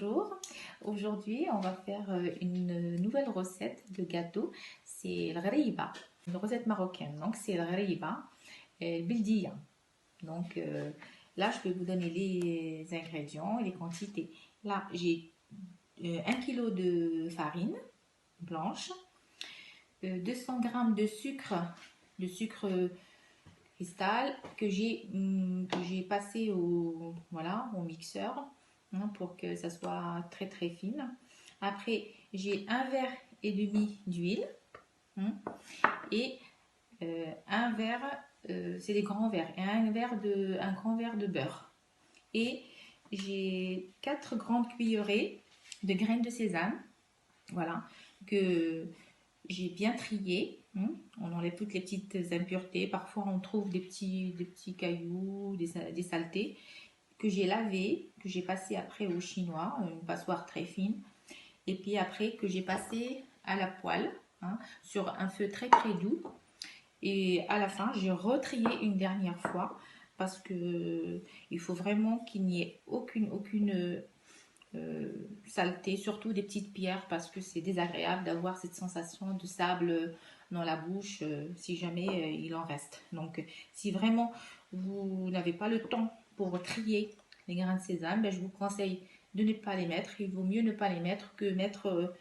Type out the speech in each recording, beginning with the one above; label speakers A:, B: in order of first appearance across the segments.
A: Bonjour, aujourd'hui on va faire une nouvelle recette de gâteau, c'est le ghariba, une recette marocaine, donc c'est le ghariba bildia. Donc là je vais vous donner les ingrédients et les quantités. Là j'ai 1 kg de farine blanche, 200 g de sucre cristal que j'ai passé au mixeur, hein, pour que ça soit très très fine. Après j'ai un verre et demi d'huile, hein, et un verre, c'est des grands verres, et un grand verre de beurre. Et j'ai 4 grandes cuillerées de graines de sésame, voilà, que j'ai bien trié. On enlève toutes les petites impuretés. Parfois, on trouve des petits cailloux, des saletés que j'ai lavé, que j'ai passé après au chinois, une passoire très fine. Et puis après, que j'ai passé à la poêle, hein, sur un feu très très doux. Et à la fin, j'ai retrié une dernière fois parce que il faut vraiment qu'il n'y ait aucune saleté, surtout des petites pierres, parce que c'est désagréable d'avoir cette sensation de sable dans la bouche si jamais il en reste. Donc si vraiment vous n'avez pas le temps pour trier les grains de sésame, ben, je vous conseille de ne pas les mettre. Il vaut mieux ne pas les mettre que mettre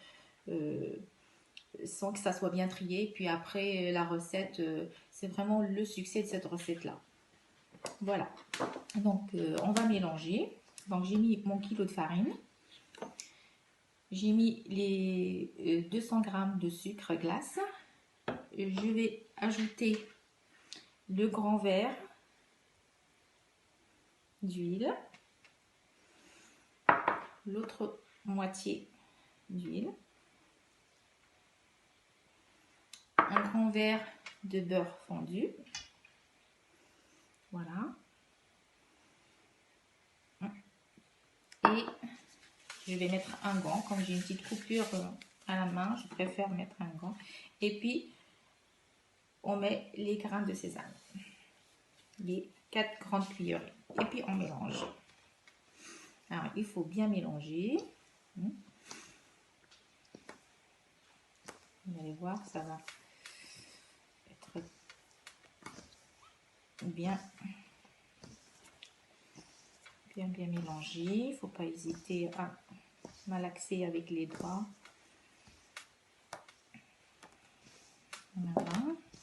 A: sans que ça soit bien trié. Et puis après la recette, c'est vraiment le succès de cette recette là. Voilà, donc on va mélanger. Donc j'ai mis mon kilo de farine. J'ai mis les 200 g de sucre glace. Je vais ajouter le grand verre d'huile, l'autre moitié d'huile, un grand verre de beurre fondu. Voilà. Et je vais mettre un gant, comme j'ai une petite coupure à la main, je préfère mettre un gant. Et puis, on met les grains de sésame, les 4 grandes cuillerées. Et puis, on mélange. Alors, il faut bien mélanger. Vous allez voir, ça va être bien mélangé. Il ne faut pas hésiter à malaxer avec les doigts. Voilà.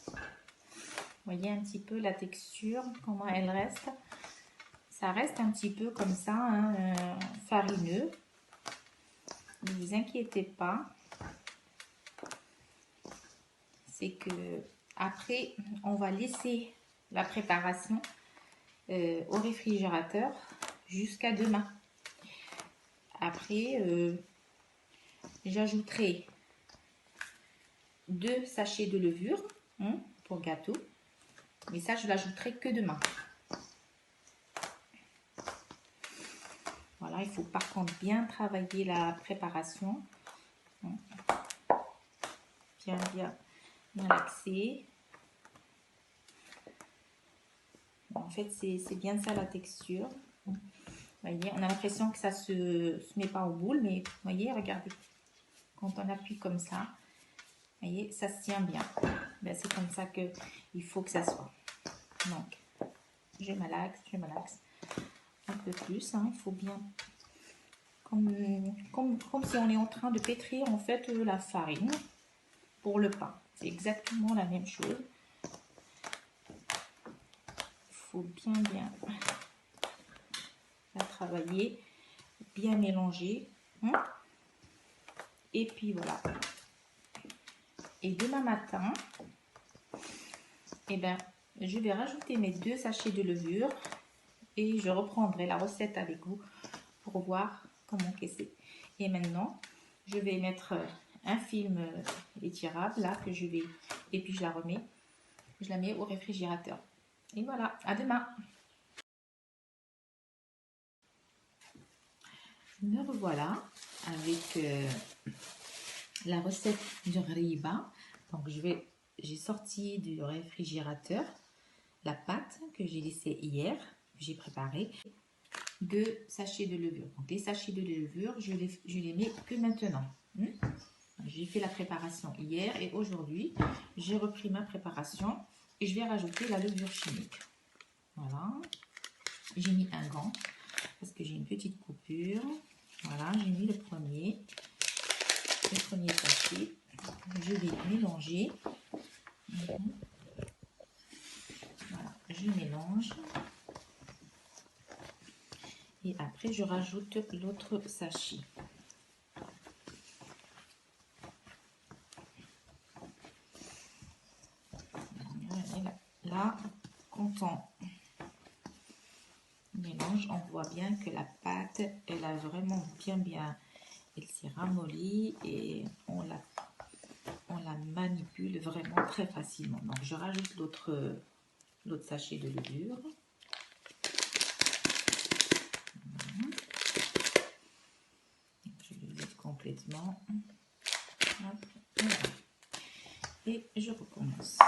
A: Vous voyez un petit peu la texture, comment elle reste. Ça reste un petit peu comme ça, hein, farineux. Ne vous inquiétez pas. C'est que après, on va laisser la préparation au réfrigérateur jusqu'à demain. Après, j'ajouterai 2 sachets de levure pour gâteau. Mais ça, je l'ajouterai que demain. Voilà, il faut par contre bien travailler la préparation. Bien malaxer. En fait, c'est bien ça la texture. Vous voyez, on a l'impression que ça se met pas au boule, mais vous voyez, regardez. Quand on appuie comme ça, vous voyez, ça se tient bien. Ben, c'est comme ça qu'il faut que ça soit. Donc, je malaxe un peu plus. Hein, il faut bien, comme si on est en train de pétrir en fait la farine pour le pain. C'est exactement la même chose. Il faut bien la travailler, bien mélanger. Et puis voilà. Et demain matin, eh ben, je vais rajouter mes 2 sachets de levure et je reprendrai la recette avec vous pour voir comment c'est. Et maintenant, je vais mettre un film étirable là que je vais, et puis je la mets au réfrigérateur. Et voilà, à demain. Me revoilà avec la recette du ghariba. Donc j'ai sorti du réfrigérateur la pâte que j'ai laissée hier, que j'ai préparée. 2 sachets de levure. Donc les sachets de levure, je les mets que maintenant. J'ai fait la préparation hier et aujourd'hui, j'ai repris ma préparation et je vais rajouter la levure chimique. Voilà. J'ai mis un gant parce que j'ai une petite coupure. Voilà, j'ai mis le premier sachet. Je vais mélanger. Voilà, je mélange. Et après, je rajoute l'autre sachet. Là, quand on mélange, on voit bien que la pâte, elle a vraiment elle s'est ramollie et on la manipule vraiment très facilement. Donc, je rajoute l'autre sachet de levure. Je le vide complètement. Hop, voilà. Et je recommence.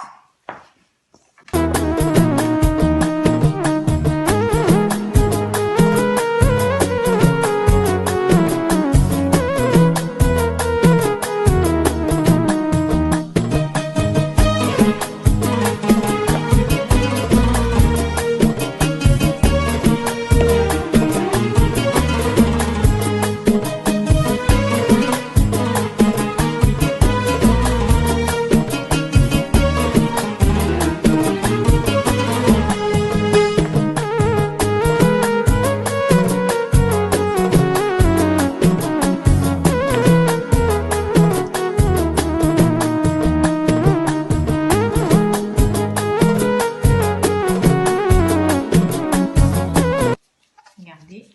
A: Regardez.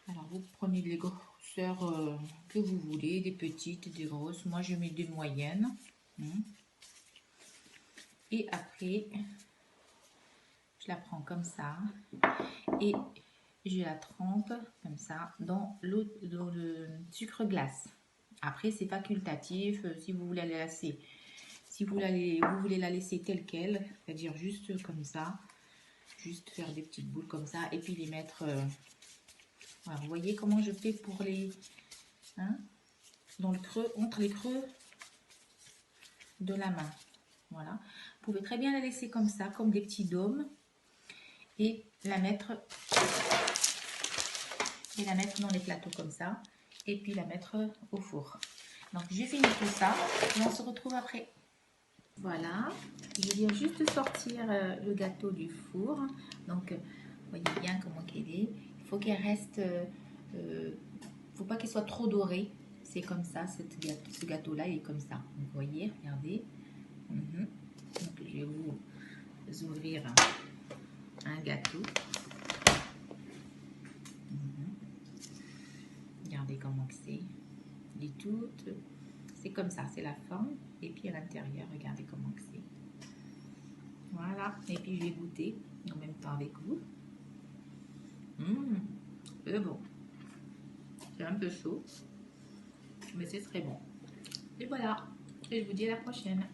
A: Alors, vous prenez les grosseurs que vous voulez, des petites, des grosses. Moi, je mets des moyennes. Et après, je la prends comme ça. Et je la trempe comme ça dans le sucre glace. Après, c'est facultatif. Si vous voulez la laisser, vous voulez la laisser telle quelle, c'est-à-dire juste comme ça. Juste faire des petites boules comme ça. Et puis les mettre... voilà, vous voyez comment je fais pour les... dans le creux, entre les creux de la main. Voilà. Vous pouvez très bien la laisser comme ça, comme des petits dômes. Et la mettre dans les plateaux comme ça. Et puis la mettre au four. Donc j'ai fini tout ça. Et on se retrouve après. Voilà. Je viens juste sortir le gâteau du four. Donc, vous voyez bien comment qu'elle est. Il faut qu'elle reste... faut pas qu'elle soit trop dorée. C'est comme ça, ce gâteau-là, il est comme ça. Donc, vous voyez, regardez. Donc, je vais vous ouvrir un gâteau. Regardez comment c'est. Il est tout... C'est comme ça, c'est la forme. Et puis à l'intérieur, regardez comment c'est. Voilà. Et puis, je vais goûter en même temps avec vous. C'est bon. C'est un peu chaud. Mais c'est très bon. Et voilà. Et je vous dis à la prochaine.